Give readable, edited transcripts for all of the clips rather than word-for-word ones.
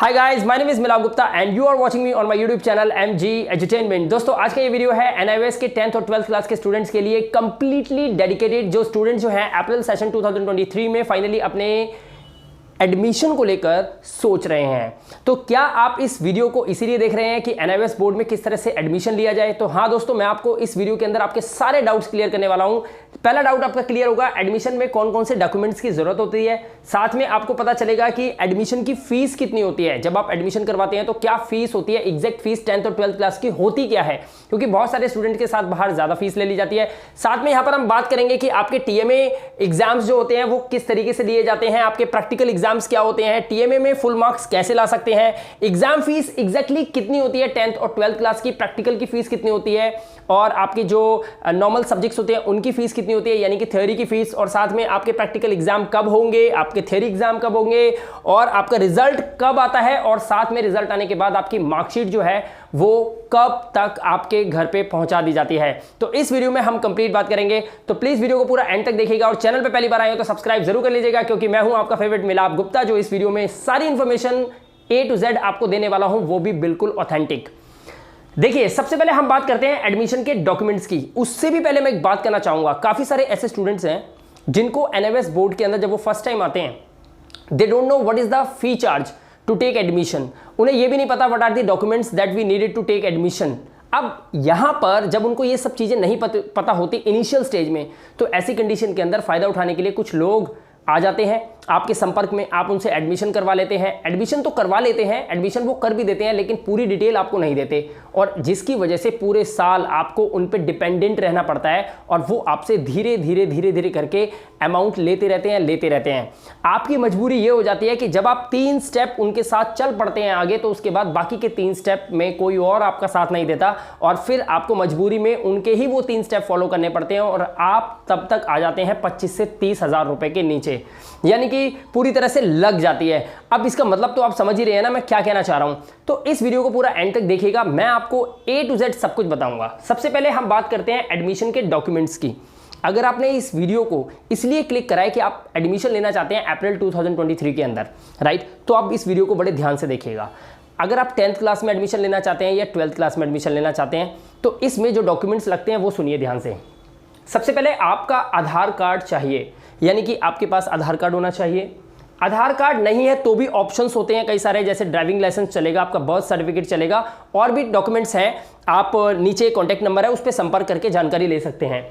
Hi guys, my name is Milap Gupta and you are watching me on my YouTube channel MG entertainment. दोस्तों, आज का ये video है NIOS के 10th और 12th क्लास के स्टूडेंट्स के लिए कंप्लीटली डेडिकेटेड। जो स्टूडेंट्स जो हैं अप्रैल सेशन 2023 में फाइनली अपने एडमिशन को लेकर सोच रहे हैं, तो क्या आप इस वीडियो को इसीलिए देख रहे हैं कि एनआईओएस बोर्ड में किस तरह से एडमिशन लिया जाए? तो हाँ दोस्तों, मैं आपको इस वीडियो के अंदर आपके सारे डाउट्स क्लियर करने वाला हूं। पहला डाउट आपका क्लियर होगा, एडमिशन में कौन कौन से डॉक्यूमेंट्स की जरूरत होती है। साथ में आपको पता चलेगा कि एडमिशन की फीस कितनी होती है। जब आप एडमिशन करवाते हैं तो क्या फीस होती है, एग्जैक्ट फीस 10th और 12th क्लास की होती क्या है, क्योंकि बहुत सारे स्टूडेंट के साथ बाहर ज्यादा फीस ले ली जाती है। साथ में यहां पर हम बात करेंगे कि आपके टीएमए एग्जाम्स जो होते हैं वो किस तरीके से दिए जाते हैं, आपके प्रैक्टिकल एग्जाम्स क्या होते हैं, टीएमए में फुल मार्क्स कैसे ला सकते हैं, एग्जाम फीस एग्जैक्टली कितनी होती है, 10th और 12th क्लास की प्रैक्टिकल की फीस कितनी होती है, और आपके जो नॉर्मल सब्जेक्ट्स होते हैं उनकी फीस कितनी होती है, यानी कि थ्योरी की फीस, और साथ में आपके प्रैक्टिकल एग्जाम कब होंगे, आपके थ्योरी एग्जाम कब होंगे, और आपका रिजल्ट कब आता है, और साथ में रिजल्ट आने के बाद आपकी मार्कशीट जो है वो कब तक आपके घर पे पहुंचा दी जाती है। तो इस वीडियो में हम कंप्लीट बात करेंगे, तो प्लीज वीडियो को पूरा एंड तक देखिएगा, और चैनल पे पहली बार आए हो तो सब्सक्राइब जरूर कर लीजिएगा, क्योंकि मैं हूं आपका फेवरेट मिलाप गुप्ता, जो इस वीडियो में सारी इंफॉर्मेशन A to Z आपको देने वाला हूं, वो भी बिल्कुल ऑथेंटिक। देखिए, सबसे पहले हम बात करते हैं एडमिशन के डॉक्यूमेंट्स की। उससे भी पहले मैं एक बात करना चाहूंगा, काफी सारे ऐसे स्टूडेंट्स हैं जिनको एनआईओएस बोर्ड के अंदर जब वो फर्स्ट टाइम आते हैं, they don't know what is the fee charge to take admission. उन्हें यह भी नहीं पता what are the documents that we needed to take admission. अब यहां पर जब उनको ये सब चीजें नहीं पता होती इनिशियल स्टेज में, तो ऐसी कंडीशन के अंदर फायदा उठाने के लिए कुछ लोग आ जाते हैं आपके संपर्क में, आप उनसे एडमिशन करवा लेते हैं। एडमिशन तो करवा लेते हैं, एडमिशन वो कर भी देते हैं, लेकिन पूरी डिटेल आपको नहीं देते, और जिसकी वजह से पूरे साल आपको उन पे डिपेंडेंट रहना पड़ता है, और वो आपसे धीरे धीरे करके अमाउंट लेते रहते हैं। आपकी मजबूरी ये हो जाती है कि जब आप 3 स्टेप उनके साथ चल पड़ते हैं आगे, तो उसके बाद बाकी के 3 स्टेप में कोई और आपका साथ नहीं देता, और फिर आपको मजबूरी में उनके ही वो 3 स्टेप फॉलो करने पड़ते हैं, और आप तब तक आ जाते हैं 25 से 30 हज़ार रुपए के नीचे, यानी कि पूरी तरह से लग जाती है। अब इसका मतलब तो आप समझ ही रहे हैं ना मैं क्या कहना चाह रहा हूं। तो इस वीडियो को पूरा एंड तक देखिएगा, मैं आपको A to Z सब कुछ बताऊंगा। सबसे पहले हम बात करते हैं एडमिशन के डॉक्यूमेंट्स की। अगर आपने इस वीडियो को इसलिए क्लिक करा है कि आप एडमिशन लेना चाहते हैं अप्रैल 2023 के अंदर, राइट, तो आप इस वीडियो को बड़े ध्यान से देखिएगा। अगर आप 10th क्लास में एडमिशन लेना चाहते हैं या 12th क्लास में एडमिशन लेना चाहते हैं, तो इसमें जो डॉक्यूमेंट्स लगते हैं वो सुनिए ध्यान से। सबसे पहले आपका आधार कार्ड चाहिए, यानी कि आपके पास आधार कार्ड होना चाहिए। आधार कार्ड नहीं है तो भी ऑप्शंस होते हैं कई सारे, जैसे ड्राइविंग लाइसेंस चलेगा, आपका बर्थ सर्टिफिकेट चलेगा, और भी डॉक्यूमेंट्स हैं। आप नीचे कॉन्टैक्ट नंबर है, उस पर संपर्क करके जानकारी ले सकते हैं।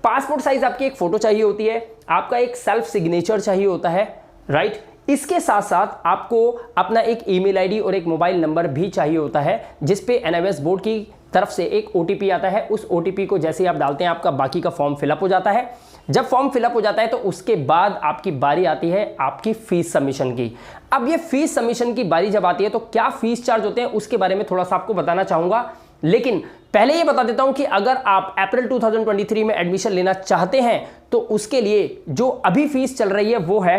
पासपोर्ट साइज आपकी एक फोटो चाहिए होती है, आपका एक सेल्फ सिग्नेचर चाहिए होता है, राइट। इसके साथ साथ आपको अपना एक ईमेल आईडी और एक मोबाइल नंबर भी चाहिए होता है, जिस पे एनआईओएस बोर्ड की तरफ से एक ओटीपी आता है। उस ओटीपी को जैसे ही आप डालते हैं, आपका बाकी का फॉर्म फिलअप हो जाता है। जब फॉर्म फिलअप हो जाता है तो उसके बाद आपकी बारी आती है आपकी फीस सबमिशन की। अब ये फीस सबमिशन की बारी जब आती है तो क्या फीस चार्ज होते हैं उसके बारे में थोड़ा सा आपको बताना चाहूंगा, लेकिन पहले ये बता देता हूं कि अगर आप अप्रैल 2023 में एडमिशन लेना चाहते हैं तो उसके लिए जो अभी फीस चल रही है वो है,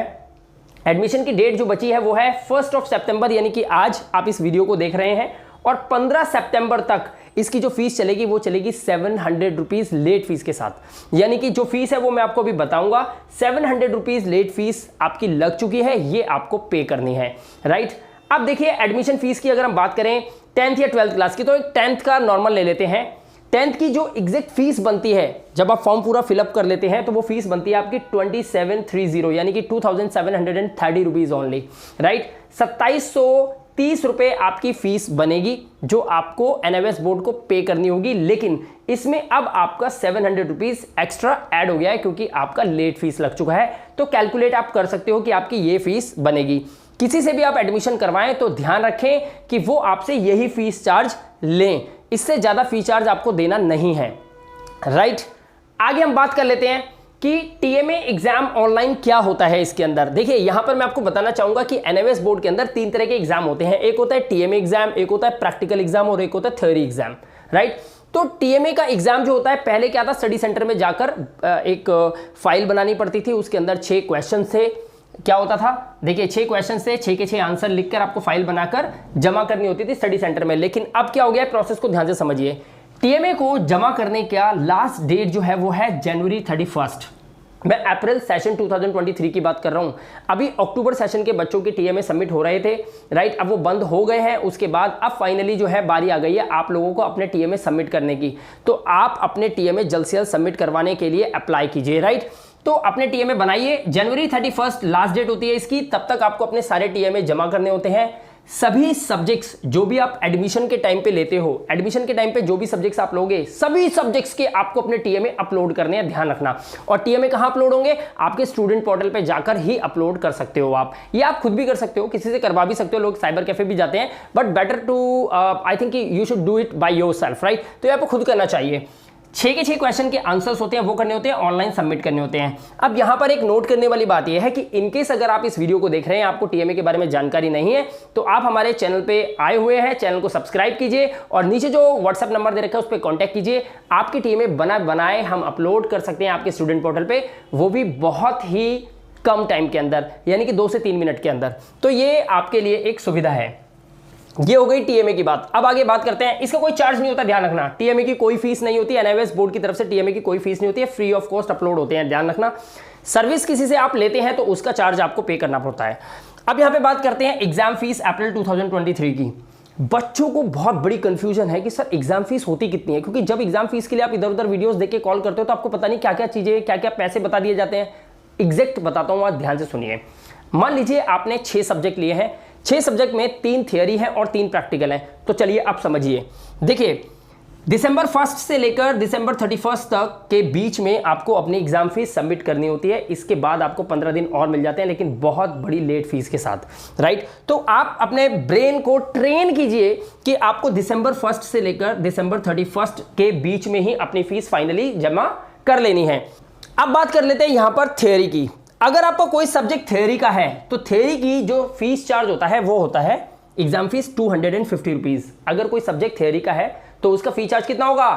एडमिशन की डेट जो बची है वो है 1 सितंबर, यानी कि आज आप इस वीडियो को देख रहे हैं, और 15 सितंबर तक इसकी जो फीस चलेगी वो चलेगी 700 रुपीज लेट फीस के साथ। यानी कि जो फीस है वो मैं आपको अभी बताऊंगा, 700 रुपीज लेट फीस आपकी लग चुकी है, ये आपको पे करनी है, राइट। अब देखिए, एडमिशन फीस की अगर हम बात करें 10th या 12th क्लास की, तो 10th का नॉर्मल ले लेते हैं। 10th की जो एग्जैक्ट फीस बनती है, जब आप फॉर्म पूरा फिलअप कर लेते हैं, तो वो फीस बनती है आपकी 2730, यानी कि 2730 रुपीज ओनली, राइट। 2730 रुपए आपकी फीस बनेगी, जो आपको एनआईओएस बोर्ड को पे करनी होगी, लेकिन इसमें अब आपका 700 रुपीज एक्स्ट्रा ऐड हो गया है, क्योंकि आपका लेट फीस लग चुका है। तो कैलकुलेट आप कर सकते हो कि आपकी ये फीस बनेगी। किसी से भी आप एडमिशन करवाएं तो ध्यान रखें कि वो आपसे यही फीस चार्ज लें, इससे ज्यादा फीस चार्ज आपको देना नहीं है, राइट। आगे हम बात कर लेते हैं कि टीएमए एग्जाम ऑनलाइन क्या होता है इसके अंदर। देखिए, यहां पर मैं आपको बताना चाहूंगा कि एनआईओएस बोर्ड के अंदर 3 तरह के एग्जाम होते हैं। एक होता है टीएमए एग्जाम, एक होता है प्रैक्टिकल एग्जाम, और एक होता है थ्योरी एग्जाम, राइट। तो टीएमए का एग्जाम जो होता है, पहले क्या था, स्टडी सेंटर में जाकर एक फाइल बनानी पड़ती थी, उसके अंदर 6 क्वेश्चन थे। क्या होता था, देखिए 6 क्वेश्चन थे, 6 के 6 आंसर लिखकर आपको फाइल बनाकर जमा करनी होती थी स्टडी सेंटर में। लेकिन अब क्या हो गया, प्रोसेस को ध्यान से समझिए। टीएमए को जमा करने का लास्ट डेट जो है वो है जनवरी 31, मैं अप्रैल सेशन 2023 की बात कर रहा हूं। अभी अक्टूबर सेशन के बच्चों के टीएमए सबमिट हो रहे थे, राइट। अब वो बंद हो गए हैं, उसके बाद अब फाइनली जो है बारी आ गई है आप लोगों को अपने टीएमए सबमिट करने की। तो आप अपने टीएमए जल्द से जल्द सबमिट करवाने के लिए अप्लाई कीजिए, राइट। तो अपने टीएमए बनाइए, जनवरी 31 लास्ट डेट होती है इसकी, तब तक आपको अपने सारे टीएमए जमा करने होते हैं। सभी सब्जेक्ट्स जो भी आप एडमिशन के टाइम पे लेते हो, एडमिशन के टाइम पे जो भी सब्जेक्ट्स आप लोगे, सभी सब्जेक्ट्स के आपको अपने टीएमए अपलोड करने हैं, ध्यान रखना। और टीएमए कहां अपलोड होंगे? आपके स्टूडेंट पोर्टल पे जाकर ही अपलोड कर सकते हो आप। ये आप खुद भी कर सकते हो, किसी से करवा भी सकते हो, लोग साइबर कैफे भी जाते हैं, but better to I think you should do it by yourself, right. तो ये आपको खुद करना चाहिए। 6 के 6 क्वेश्चन के आंसर्स होते हैं, वो करने होते हैं, ऑनलाइन सबमिट करने होते हैं। अब यहां पर एक नोट करने वाली बात यह है कि इनकेस अगर आप इस वीडियो को देख रहे हैं, आपको टीएमए के बारे में जानकारी नहीं है, तो आप हमारे चैनल पे आए हुए हैं, चैनल को सब्सक्राइब कीजिए और नीचे जो व्हाट्सएप नंबर दे रखा है उस पर कॉन्टैक्ट कीजिए। आपके टीएमए बनाए हम अपलोड कर सकते हैं आपके स्टूडेंट पोर्टल पे, वो भी बहुत ही कम टाइम के अंदर, यानी कि 2 से 3 मिनट के अंदर। तो ये आपके लिए एक सुविधा है। ये हो गई टीएमए की बात। अब आगे बात करते हैं, इसका कोई चार्ज नहीं होता, ध्यान रखना। टीएमए की कोई फीस नहीं होती, एनआईओएस बोर्ड की तरफ से टीएमए की कोई फीस नहीं होती है, फ्री ऑफ कॉस्ट अपलोड होते हैं, ध्यान रखना। सर्विस किसी से आप लेते हैं तो उसका चार्ज आपको पे करना पड़ता है। अब यहां पे बात करते हैं एग्जाम फीस अप्रैल 2023 की। बच्चों को बहुत बड़ी कंफ्यूजन है कि सर एग्जाम फीस होती कितनी है, क्योंकि जब एग्जाम फीस के लिए आप इधर उधर वीडियोस देख के कॉल करते हो तो आपको पता नहीं क्या क्या चीजें, क्या क्या पैसे बता दिए जाते हैं। एग्जैक्ट बताता हूं, आज ध्यान से सुनिए। मान लीजिए आपने 6 सब्जेक्ट लिए हैं, 6 सब्जेक्ट में 3 थियरी है और 3 प्रैक्टिकल है। तो चलिए आप समझिए, देखिए दिसंबर 1 से लेकर दिसंबर 31 तक के बीच में आपको अपनी एग्जाम फीस सबमिट करनी होती है। इसके बाद आपको 15 दिन और मिल जाते हैं, लेकिन बहुत बड़ी लेट फीस के साथ, राइट। तो आप अपने ब्रेन को ट्रेन कीजिए कि आपको दिसंबर 1 से लेकर दिसंबर 31 के बीच में ही अपनी फीस फाइनली जमा कर लेनी है। अब बात कर लेते हैं यहां पर थियरी की। अगर आपका कोई सब्जेक्ट थ्योरी का है तो थ्योरी की जो फीस चार्ज होता है वो होता है एग्जाम फीस 250 रुपीज। अगर कोई सब्जेक्ट थ्योरी का है तो उसका फी चार्ज कितना होगा?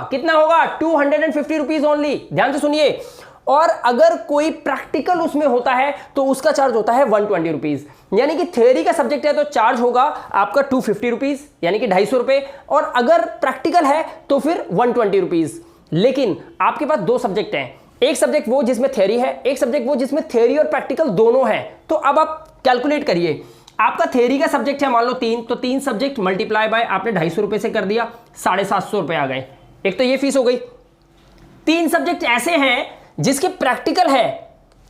250 रुपीज ओनली, ध्यान से सुनिए। और अगर कोई प्रैक्टिकल उसमें होता है तो उसका चार्ज होता है 120 रुपीज। यानी कि थ्योरी का सब्जेक्ट है तो चार्ज होगा आपका 250 रुपीज, यानी कि 250 रुपए, और अगर प्रैक्टिकल है तो फिर 120 रुपीज। लेकिन आपके पास 2 सब्जेक्ट हैं, एक सब्जेक्ट वो जिसमें थ्योरी है, एक सब्जेक्ट वो जिसमें थ्योरी और प्रैक्टिकल दोनों हैं। तो अब आप कैलकुलेट करिए, आपका थ्योरी का सब्जेक्ट है मान लो 3, तो 3 सब्जेक्ट मल्टीप्लाई बाय आपने 250 रुपए से कर दिया, 750 रुपए आ गए। एक तो ये फीस हो गई। 3 सब्जेक्ट ऐसे हैं जिसके प्रैक्टिकल है,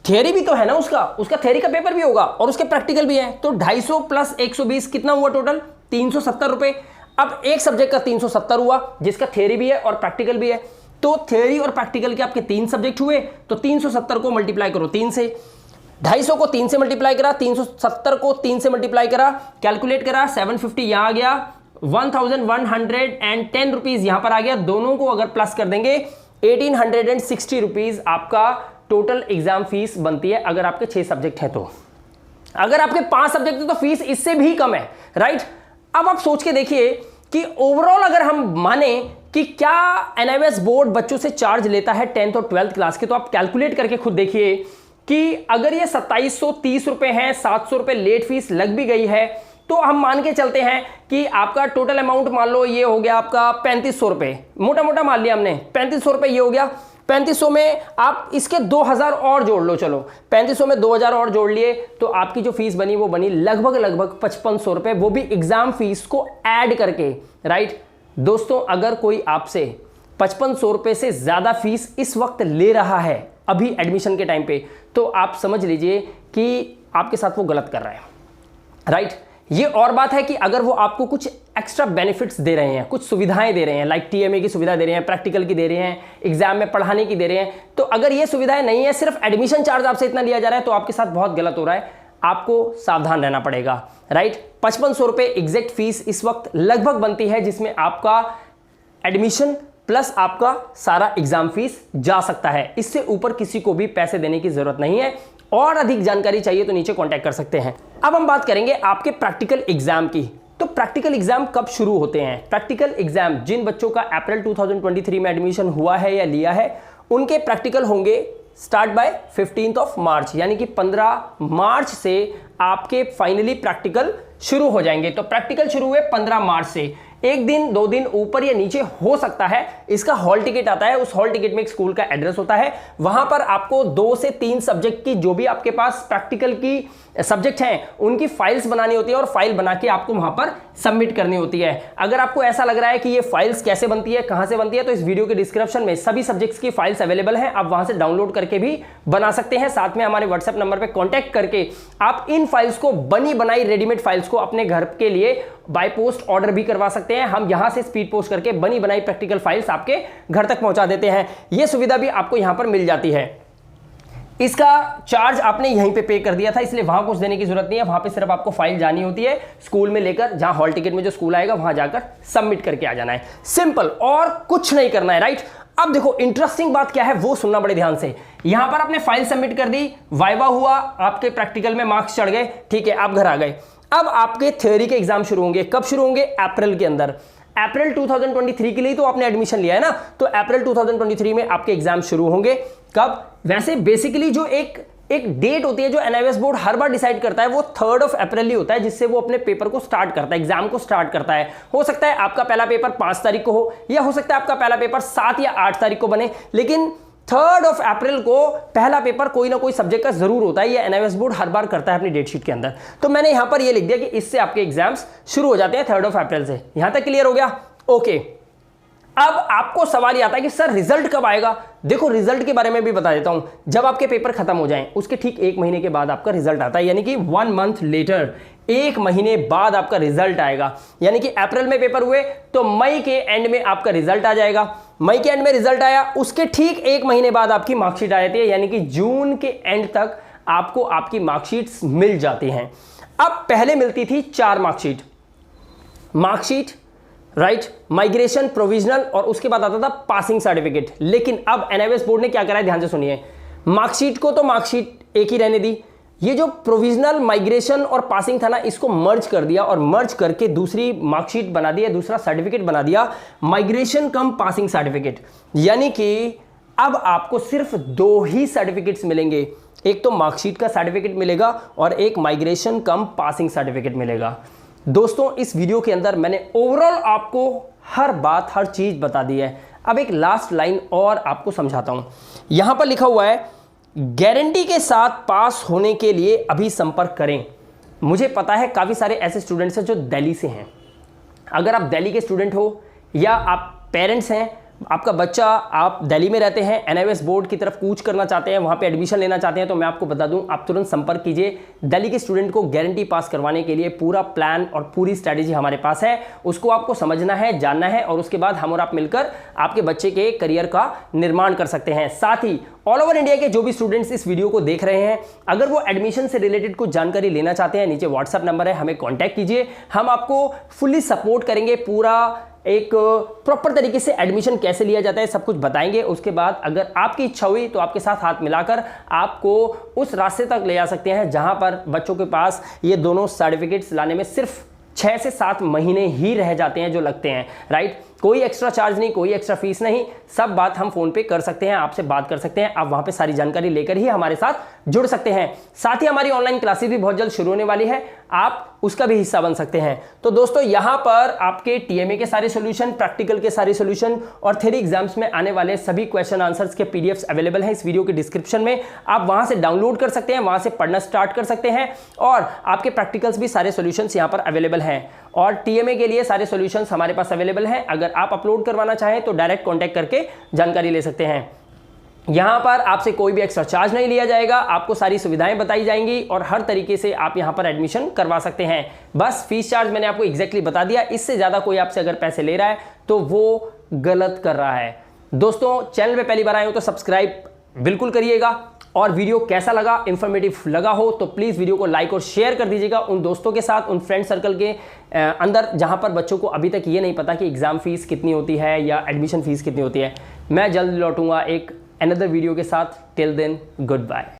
थ्योरी भी तो है ना, उसका थ्योरी का पेपर भी होगा और उसके प्रैक्टिकल भी है, तो 250 प्लस 120 कितना हुआ टोटल? 370 रुपए। अब एक सब्जेक्ट का 370 हुआ जिसका थ्योरी भी है और प्रैक्टिकल भी है। तो थ्योरी और प्रैक्टिकल के आपके 3 सब्जेक्ट हुए, तो 370 को मल्टीप्लाई करो 3 से, 250 को 3 से मल्टीप्लाई करा, 370 को 3 से मल्टीप्लाई करा, कैलकुलेट करा, 750 यहां आ गया, 1110 रुपीज यहां पर आ गया। दोनों को अगर प्लस कर देंगे 1860 रुपीज आपका टोटल एग्जाम फीस बनती है, अगर आपके 6 सब्जेक्ट है तो। अगर आपके 5 सब्जेक्ट है तो फीस इससे भी कम है, राइट। अब आप सोच के देखिए कि ओवरऑल अगर हम माने कि क्या एनआईओएस बोर्ड बच्चों से चार्ज लेता है 10th और 12th क्लास के, तो आप कैलकुलेट करके खुद देखिए कि अगर ये 2730 रुपए हैं, 700 रुपए लेट फीस लग भी गई है, तो हम मान के चलते हैं कि आपका टोटल अमाउंट मान लो ये हो गया आपका 3500 रुपए, मोटा मोटा मान लिया हमने 3500 रुपए ये हो गया। 3500 में आप इसके 2000 और जोड़ लो, चलो 3500 में 2000 और जोड़ लिए तो आपकी जो फीस बनी वो बनी लगभग 5500 रुपए, वो भी एग्जाम फीस को ऐड करके, राइट। दोस्तों अगर कोई आपसे 5500 रुपए से ज्यादा फीस इस वक्त ले रहा है अभी एडमिशन के टाइम पे, तो आप समझ लीजिए कि आपके साथ वो गलत कर रहा है, राइट। ये और बात है कि अगर वो आपको कुछ एक्स्ट्रा बेनिफिट्स दे रहे हैं, कुछ सुविधाएं दे रहे हैं, लाइक टीएमए की सुविधा दे रहे हैं, प्रैक्टिकल की दे रहे हैं, एग्जाम में पढ़ाने की दे रहे हैं, तो अगर ये सुविधाएं नहीं है, सिर्फ एडमिशन चार्ज आपसे इतना लिया जा रहा है, तो आपके साथ बहुत गलत हो रहा है, आपको सावधान रहना पड़ेगा, राइट। 5500 रुपए एग्जैक्ट फीस इस वक्त लगभग बनती है, जिसमें आपका एडमिशन प्लस आपका सारा एग्जाम फीस जा सकता है। इससे ऊपर किसी को भी पैसे देने की जरूरत नहीं है। और अधिक जानकारी चाहिए तो नीचे कांटेक्ट कर सकते हैं। अब हम बात करेंगे आपके प्रैक्टिकल एग्जाम की। तो प्रैक्टिकल एग्जाम कब शुरू होते हैं? प्रैक्टिकल एग्जाम जिन बच्चों का अप्रैल 2023 में एडमिशन हुआ है या लिया है, उनके प्रैक्टिकल होंगे start by 15th of March, यानी कि 15 मार्च से आपके फाइनली प्रैक्टिकल शुरू हो जाएंगे। तो प्रैक्टिकल शुरू हुए 15 मार्च से। एक दिन 2 दिन ऊपर या नीचे हो सकता है। इसका हॉल टिकट आता है, उस हॉल टिकट में एक स्कूल का एड्रेस होता है, वहां पर आपको 2 से 3 सब्जेक्ट की जो भी आपके पास प्रैक्टिकल की सब्जेक्ट हैं उनकी फाइल्स बनानी होती है और फाइल बना के आपको वहां पर सबमिट करनी होती है। अगर आपको ऐसा लग रहा है कि ये फाइल्स कैसे बनती है, कहां से बनती है, तो इस वीडियो के डिस्क्रिप्शन में सभी सब्जेक्ट्स की फाइल्स अवेलेबल हैं, आप वहां से डाउनलोड करके भी बना सकते हैं। साथ में हमारे व्हाट्सएप नंबर पे कांटेक्ट करके आप इन फाइल्स को बनी बनाई रेडीमेड फाइल्स को अपने घर के लिए बाय पोस्ट ऑर्डर भी करवा सकते हैं। हम यहां से स्पीड पोस्ट करके बनी बनाई प्रैक्टिकल फाइल्स आपके घर तक पहुंचा देते हैं। यह सुविधा भी आपको यहां पर मिल जाती है। इसका चार्ज आपने यहीं पे कर दिया था, इसलिए वहां कुछ देने की जरूरत नहीं है। वहां पे सिर्फ आपको फाइल जानी होती है, स्कूल में लेकर जहां हॉल टिकट में जो स्कूल आएगा वहां जाकर सबमिट करके आ जाना है। सिंपल, और कुछ नहीं करना है, राइट। अब देखो इंटरेस्टिंग बात क्या है वो सुनना बड़े ध्यान से। यहां पर आपने फाइल सबमिट कर दी, वाइवा हुआ, आपके प्रैक्टिकल में मार्क्स चढ़ गए, ठीक है, आप घर आ गए। अब आपके थ्योरी के एग्जाम शुरू होंगे। कब शुरू होंगे? अप्रैल के अंदर। अप्रैल 2023 के लिए तो आपने एडमिशन लिया है ना, तो अप्रैल 2023 में आपके एग्जाम शुरू होंगे। कब? वैसे बेसिकली जो एक डेट होती है जो एनआईवीएस बोर्ड हर बार डिसाइड करता है वो 3 अप्रैल ही होता है, जिससे वो अपने पेपर को स्टार्ट करता है, एग्जाम को स्टार्ट करता है। हो सकता है आपका पहला पेपर 5 तारीख को हो, या हो सकता है आपका पहला पेपर 7 या 8 तारीख को बने, लेकिन 3 अप्रैल को पहला पेपर कोई ना कोई सब्जेक्ट का जरूर होता है। ये एनआईवीएस बोर्ड हर बार करता है अपनी डेट शीट के अंदर। तो मैंने यहां पर ये लिख दिया कि इससे आपके एग्जाम्स शुरू हो जाते हैं 3 अप्रैल से। यहां तक क्लियर हो गया? ओके। अब आपको सवाल ये आता है कि सर रिजल्ट कब आएगा? देखो रिजल्ट के बारे में भी बता देता हूं। जब आपके पेपर खत्म हो जाएं उसके ठीक 1 महीने के बाद आपका रिजल्ट आता है, यानी कि 1 मंथ लेटर, 1 महीने बाद आपका रिजल्ट आएगा। यानी कि अप्रैल में पेपर हुए तो मई के एंड में आपका रिजल्ट आ जाएगा। मई के एंड में रिजल्ट आया, उसके ठीक 1 महीने बाद आपकी मार्कशीट आ जाती है, यानी कि जून के एंड तक आपको आपकी मार्कशीट्स मिल जाती हैं। अब पहले मिलती थी 4 मार्कशीट, राइट, माइग्रेशन, प्रोविजनल, और उसके बाद आता था पासिंग सर्टिफिकेट। लेकिन अब एनआईवीएस बोर्ड ने क्या करा है, ध्यान से सुनिए। मार्कशीट को तो मार्कशीट एक ही रहने दी, ये जो प्रोविजनल, माइग्रेशन और पासिंग था ना, इसको मर्ज कर दिया और मर्ज करके दूसरी मार्कशीट बना दिया, दूसरा सर्टिफिकेट बना दिया, माइग्रेशन कम पासिंग सर्टिफिकेट। यानी कि अब आपको सिर्फ 2 ही सर्टिफिकेट्स मिलेंगे, एक तो मार्कशीट का सर्टिफिकेट मिलेगा और एक माइग्रेशन कम पासिंग सर्टिफिकेट मिलेगा। दोस्तों इस वीडियो के अंदर मैंने ओवरऑल आपको हर बात, हर चीज बता दी है। अब एक लास्ट लाइन और आपको समझाता हूं। यहां पर लिखा हुआ है, गारंटी के साथ पास होने के लिए अभी संपर्क करें। मुझे पता है काफी सारे ऐसे स्टूडेंट्स हैं जो दिल्ली से हैं। अगर आप दिल्ली के स्टूडेंट हो या आप पेरेंट्स हैं, आपका बच्चा, आप दिल्ली में रहते हैं, एनआईवीएस बोर्ड की तरफ कूच करना चाहते हैं, वहां पे एडमिशन लेना चाहते हैं, तो मैं आपको बता दूं आप तुरंत संपर्क कीजिए। दिल्ली के स्टूडेंट को गारंटी पास करवाने के लिए पूरा प्लान और पूरी स्ट्रैटेजी हमारे पास है। उसको आपको समझना है, जानना है, और उसके बाद हम और आप मिलकर आपके बच्चे के करियर का निर्माण कर सकते हैं। साथ ही ऑल ओवर इंडिया के जो भी स्टूडेंट्स इस वीडियो को देख रहे हैं, अगर वो एडमिशन से रिलेटेड कुछ जानकारी लेना चाहते हैं, नीचे व्हाट्सएप नंबर है, हमें कॉन्टैक्ट कीजिए। हम आपको फुल्ली सपोर्ट करेंगे, पूरा एक प्रॉपर तरीके से एडमिशन कैसे लिया जाता है सब कुछ बताएंगे। उसके बाद अगर आपकी इच्छा हुई तो आपके साथ हाथ मिलाकर आपको उस रास्ते तक ले जा सकते हैं जहां पर बच्चों के पास ये दोनों सर्टिफिकेट्स लाने में सिर्फ 6 से 7 महीने ही रह जाते हैं जो लगते हैं, राइट। कोई एक्स्ट्रा चार्ज नहीं, कोई एक्स्ट्रा फीस नहीं, सब बात हम फोन पे कर सकते हैं, आपसे बात कर सकते हैं, आप वहां पे सारी जानकारी लेकर ही हमारे साथ जुड़ सकते हैं। साथ ही हमारी ऑनलाइन क्लासेस भी बहुत जल्द शुरू होने वाली है, आप उसका भी हिस्सा बन सकते हैं। तो दोस्तों यहां पर आपके टीएमए के सारे सॉल्यूशन, प्रैक्टिकल के सारे सॉल्यूशन और थ्योरी एग्जाम्स में आने वाले सभी क्वेश्चन आंसर्स के पीडीएफ्स अवेलेबल हैं इस वीडियो के डिस्क्रिप्शन में। आप वहां से डाउनलोड कर सकते हैं, वहां से पढ़ना स्टार्ट कर सकते हैं, और आपके प्रैक्टिकल्स भी सारे सॉल्यूशंस यहां पर अवेलेबल हैं। और टीएमए के लिए सारे सॉल्यूशंस हमारे पास अवेलेबल हैं। अगर आप अपलोड करवाना चाहें तो डायरेक्ट कांटेक्ट करके जानकारी ले सकते हैं। यहां पर आपसे कोई भी एक्स्ट्रा चार्ज नहीं लिया जाएगा, आपको सारी सुविधाएं बताई जाएंगी और हर तरीके से आप यहां पर एडमिशन करवा सकते हैं। बस फीस चार्ज मैंने आपको एग्जैक्टली बता दिया, इससे ज्यादा कोई आपसे अगर पैसे ले रहा है तो वो गलत कर रहा है। दोस्तों चैनल पे पहली बार आए हो तो सब्सक्राइब बिल्कुल करिएगा, और वीडियो कैसा लगा, इंफॉर्मेटिव लगा हो तो प्लीज़ वीडियो को लाइक और शेयर कर दीजिएगा उन दोस्तों के साथ, उन फ्रेंड सर्कल के अंदर जहां पर बच्चों को अभी तक ये नहीं पता कि एग्जाम फीस कितनी होती है या एडमिशन फीस कितनी होती है। मैं जल्द लौटूंगा एक अनदर वीडियो के साथ। Till then good bye.